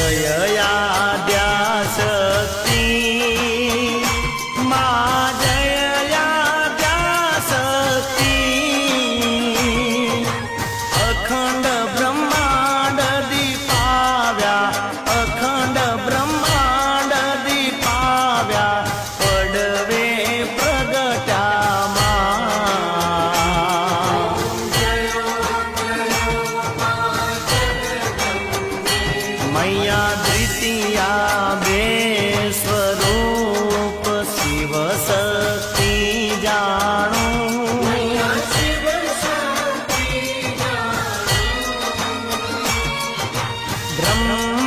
जय आद्याशक्ति मा जय आद्याशक्ति अखंड ब्रह्मांड दीपाव्या अखंड ब्रह्मांड दीपाव्या पडवे प्रगट्या मैया द्वितीया बे स्वरूप शिव शक्ति जाणू ब्रह्म